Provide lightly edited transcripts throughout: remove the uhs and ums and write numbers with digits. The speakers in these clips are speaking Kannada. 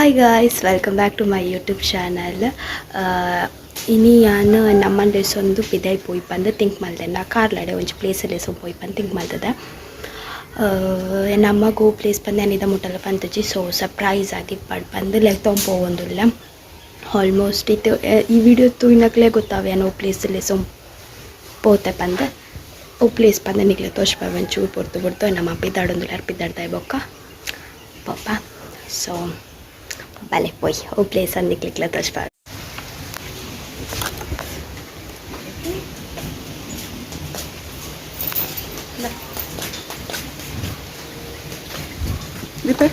Hi guys, welcome back to my YouTube channel. ಇನಿ ನಾನು ನಮ್ಮಂಡೆ ಸೊಂದು ಬಿದೈ ಪೋಯ್ ಬಂದು ಥಿಂಕ್ ಮಾಡಿದೆ. ನಾ ಕಾರ್ಲಡೆ ಒಂಚು ಪ್ಲೇಸಲ್ಲಿ ಪೋಯ್ ಬಂದು ಥಿಂಕ್ ಮಾಡ್ತದೆ. ನಮ್ಮಗೂ ಪ್ಲೇಸ್ ಬಂದು ಏನಿದೆ ಮುಟ್ಟಲ್ಲ ಬಂತಜಿ. ಸೊ ಸರ್ಪ್ರೈಸ್ ಆಗಿ ಬಂದು ಲೆಕ್ ತೊಗೊಂಬೋಗೊಂದಿಲ್ಲ. ಆಲ್ಮೋಸ್ಟ್ ಇದು ಈ ವಿಡಿಯೋ ತುಯ್ನಕ್ಲೇ ಗೊತ್ತಾವೆ ಏನೋ ಪ್ಲೇಸಲ್ಲಿ ಪೋತೆ ಬಂದು ಓ ಪ್ಲೇಸ್ ಬಂದು ನಿಗ್ಲೆ ತೋರಿಸ್ಬ ಒಂಚೂರು ಬಿಡ್ತು ನಮ್ಮ ಬಿದ್ದಾಡೊಂದಿಲ್ಲ ಬಿದ್ದಾಡ್ತಾ ಬೊಕ್ಕ ಪಾಪ. So balik boy o place ang niklik la touch pa dito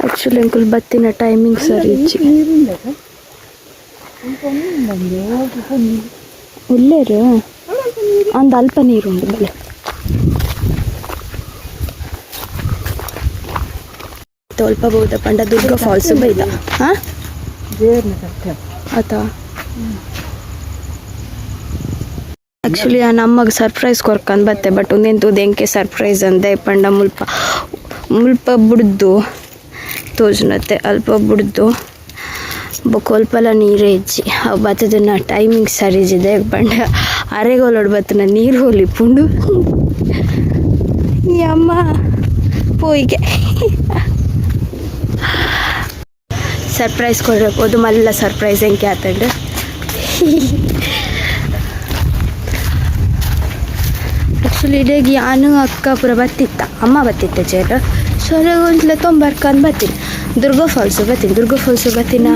actually uncle ಬತ್ತಿನ ಟೈಮಿಂಗ್ ಸರಿ ಇಚ್ಚಿ ಉಳ್ಳೇರು ಅಂದ ಅಲ್ಪ ನೀರುಂಡು ಬಲೆ ಸ್ವಲ್ಪ ಬಹುದ ಪಂಡ ದುರ್ಗಾ ಫಾಲ್ಸ್ ಬೈದ ಹಾಂ ಆತ ಆ್ಯಕ್ಚುಲಿ ನಮಗೆ ಸರ್ಪ್ರೈಸ್ ಕೊರ್ಕಂದು ಬತ್ತೆ. ಬಟ್ ಒಂದೆಂತೂ ಎಂಕೆ ಸರ್ಪ್ರೈಸ್ ಅಂದೆ ಪಂಡ ಮುಲ್ಪ ಬಿಡ್ದು ತೋಜನತ್ತೆ ಅಲ್ಪ ಬಿಡ್ದು ಬೊಕೊಲ್ಪಲ ನೀರೇ ಇಜ್ಜಿ ಅವು ಬತ್ತದನ್ನ ಟೈಮಿಂಗ್ ಸರಿಜಿದೆ ಬಂಡ ಅರೆಗೋಲೋಡು ಬತ್ತನ ನೀರು ಹೋಲಿಪುಂಡು ಈ ಅಮ್ಮ ಪೋಯಿಗೆ ಸರ್ಪ್ರೈಸ್ ಕೊಡಬೇಕು ಮಲ್ಲ ಸರ್ಪ್ರೈಸ್ ಎಂಕೆ ಆತಂಡು ಆ್ಯಕ್ಚುಲಿ ಇಡೀಗೆ ನಾನು ಅಕ್ಕ ಪುರ ಬತ್ತಿತ್ತ ಅಮ್ಮ ಬತ್ತಿತ್ತ ಚೇರು ಸೊರೆ ಒಂದ್ಲೆ ತೊಂಬರ್ಕಂದು ಬತ್ತೀನಿ. ದುರ್ಗಾ ಫಾಲ್ಸು ಬತ್ತೀನಿ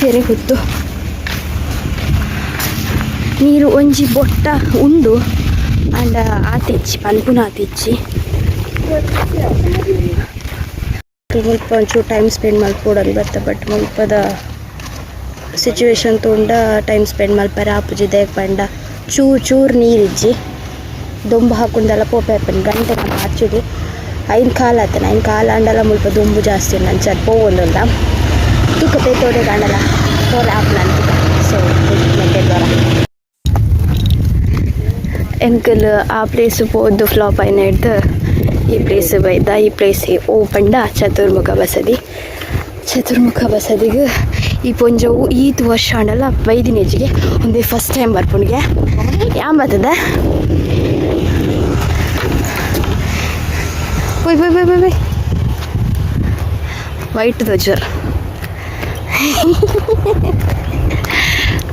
ಕೆರೆ ಗೊತ್ತು ನೀರು ಒಂಜಿ ಬೊಟ್ಟ ಉಂಡು ಅಂಡ ಆತಿಚ್ಚಿ ಪನ್ಪುನ ಆತಿಚ್ಚಿ ಮುಲ್ಪ ಒಂಚೂರು ಟೈಮ್ ಸ್ಪೆಂಡ್ ಮಲ್ಪೋಡಲ್ಲಿ ಬತ್ತೆ. ಬಟ್ ಮುಲ್ಪದ ಸಿಚುವೇಶನ್ ತೊಂಡ ಟೈಮ್ ಸ್ಪೆಂಡ್ ಮಲ್ಪರೆ ಆಪುಜಿದೆ ಪಂಡ ಚೂರು ನೀರಿಜ್ಜಿ ದೊಂಬು ಹಾಕೊಂಡೆಲ್ಲ ಪೋಪೆ ಹಾಕೊಂಡು ಗಂಟೆ ನಮ್ಮ ಆಚುಡಿ ಐದು ಕಾಲು ಆತನ ಐದು ಕಾಲು ಅಂಡಲ್ಲ ಮುಲ್ಪ ದುಂಬು ಜಾಸ್ತಿ ನಂಚದು ಪೋವೊಂದುಲ್ಲ ತೂಕ ಬೇತೋಡೆ ಕಾಣಲ್ಲ ತೋರೆ ಹಾಕ್ಲ ಅಂತ. ಸೊ ಮೆಟ್ಟೆದ್ವರ ಎಂಕಲ್ ಆ ಪ್ಲೇಸು ಪೋದು ಫ್ಲಾಪ್ ಐನ ಹಿಡ್ದು ಈ ಪ್ಲೇಸ್ ಬೈದ. ಈ ಪ್ಲೇಸ್ ಓಪಂಡ ಚತುರ್ಮುಖ ಬಸದಿಗೆ ಈ ಪೊಂಜವು ಈತು ವರ್ಷ ಅಂಡಲ್ಲ ಬೈದಿನೇಜಿಗೆ ಒಂದೇ ಫಸ್ಟ್ ಟೈಮ್ ಬರ್ಪುಣಿಗೆ ಯಾಂಬತ್ತದ ಬೈ ವೈಟ್ ಧ್ವಜರ್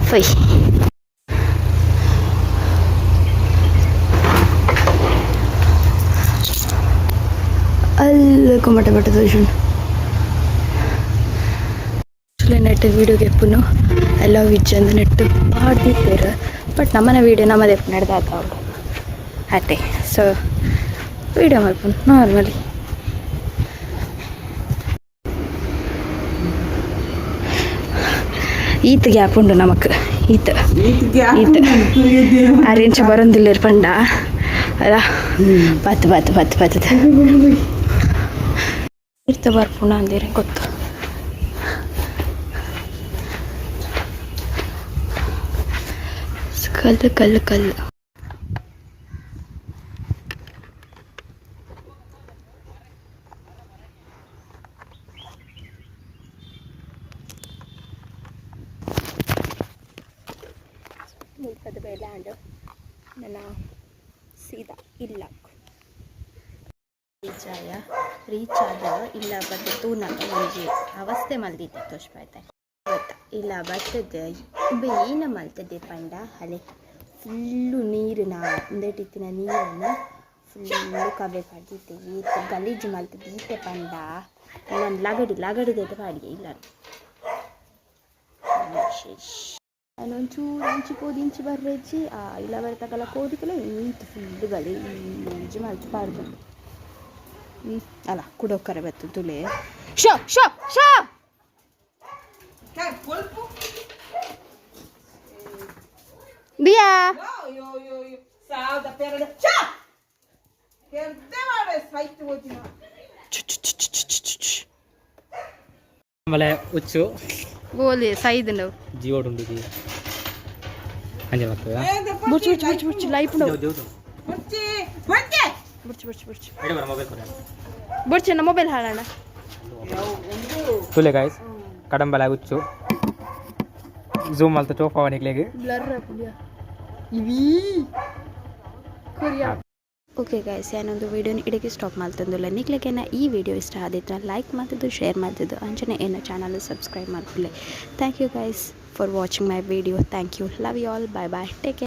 ಫೈ ಅಲ್ಲಿ ಕುಮಟ ಬಟ್ಟ ಧ್ವಜ ನೆಟ್ಟು ವೀಡಿಯೋಗೆ ಎಪ್ಪುನು ಎಲ್ಲ ವಿಜ್ಜಂದು ನೆಟ್ಟು ಪಾಡ್ದಿತ್ತೇರು. ಬಟ್ ನಮ್ಮನೆ ವೀಡಿಯೋ ನಮ್ಮದೇ ನಡೆದಾಕ ಅವರು ಅತ್ತೆ. ಸೊ ವೀಡಿಯೋ ಮಾಡ್ಕೊಂಡು ನಾರ್ಮಲಿ ಈತ ಗ್ಯಾಪ್ ಉಂಡು ನಮಕ್ ಈತ ಅರೇಂಜ್ ಬರೋದಿಲ್ಲ ಪಂಡ ಅಲ್ಲ ಬತ್ತು ಇರ್ತ ಬರ್ಪುಣ ಅಂದಿರ ಗೊತ್ತು. ಕಲ್ಲು ಮುಲ್ಪದ ಲ್ಯಾಂಡ್ ನನ್ನ ಸೀದಾ ಇಲ್ಲ ರೀಚ್ ಆದ ಇಲ್ಲ ಬರ್ತದೆ ತೂನಾಕ ಒಂಜಿ ಅವಸ್ಥೆ ಮಲ್ದಿದ್ದೆ ತೋರಿಸ್ಬಾಯ್ತೆ ಗೊತ್ತಾ ಇಲ್ಲ ಬರ್ತದೆ ಬೇಯಿನ ಮಲ್ತದೆ ಪಂಡ ಹಳೆ ಫುಲ್ಲು ನೀರಿನ ಒಂದೇಟಿತ್ತಿನ ನೀರನ್ನು ಫುಲ್ಲು ಕವೆ ಪಡ್ದಿದ್ದೇವೆ ಗಲೀಜು ಮಲ್ತದೆ ಈತೆ ಪಂಡ ನಾನು ಲಗಡಿದೈತೆ ಪಾಡಿಗೆ ಇಲ್ಲ ನಾನೊಂಚೂರು ಇಂಚಿ ಬರ್ರೆಜ್ಜಿ ಇಲ್ಲ ಬರ್ತಕ್ಕಲ್ಲ ಕೋದಿಕಲ್ಲ ಈತು ಫುಲ್ಲು ಗಲೀಜು ಮಲ್ತು ಪಾಡ್ದು ಅಲ್ಲ ಕುಡೋಕರೆ ಬತ್ತು ತುಳೆ ಶೋ ಬಿಯಾ ಮಳೆ ಹುಚ್ಚು ಗೋಲಿ ಸೈದ್ ಜೀವೋಡುಂಡು ಅಂಜೆ ಮಕ್ಕಳು ಬುರ್ಚು ಬುರ್ಚು ಬುರ್ಚು ಬುರ್ಚು ಲೈಫ್ ಬುರ್ಚು ಬುರ್ಚು ಬುರ್ಚು ಮೊಬೈಲ್ ಕೊಡ ಬುರ್ಚು ಮೊಬೈಲ್ ಹಾಳಣ್ಣ ತುಲೆ ಗಾಯ್ಸ್ ಕಡಂಬಲ ಹುಚ್ಚು ಝೂಮ್ ಅಲ್ತ ಚೋಫಾವ ನಿಕ್ಲೆಗೆ ಬ್ಲರ್ ಇವಿ ಕೊರಿಯಾ ಓಕೆ ಗೈಸ್ ಏನೊಂದು ವಿಡಿಯೋನ ಇಡಕ್ಕೆ ಸ್ಟಾಪ್ ಮಾಡ್ತಂದಿಲ್ಲ ನಿಕ್ಲಿಗೆನ ಈ ವಿಡಿಯೋ ಇಷ್ಟ ಆದಿದ್ರೆ ಲೈಕ್ ಮಾಡ್ತಿದ್ದು ಶೇರ್ ಮಾಡ್ತಿದ್ದು ಅಂಚನೆ ಏನೋ ಚಾನಲ್ ಸಬ್ಸ್ಕ್ರೈಬ್ ಮಾಡ್ಕೊಳ್ಳಿ thank you guys for watching my video thank you love you all bye bye take care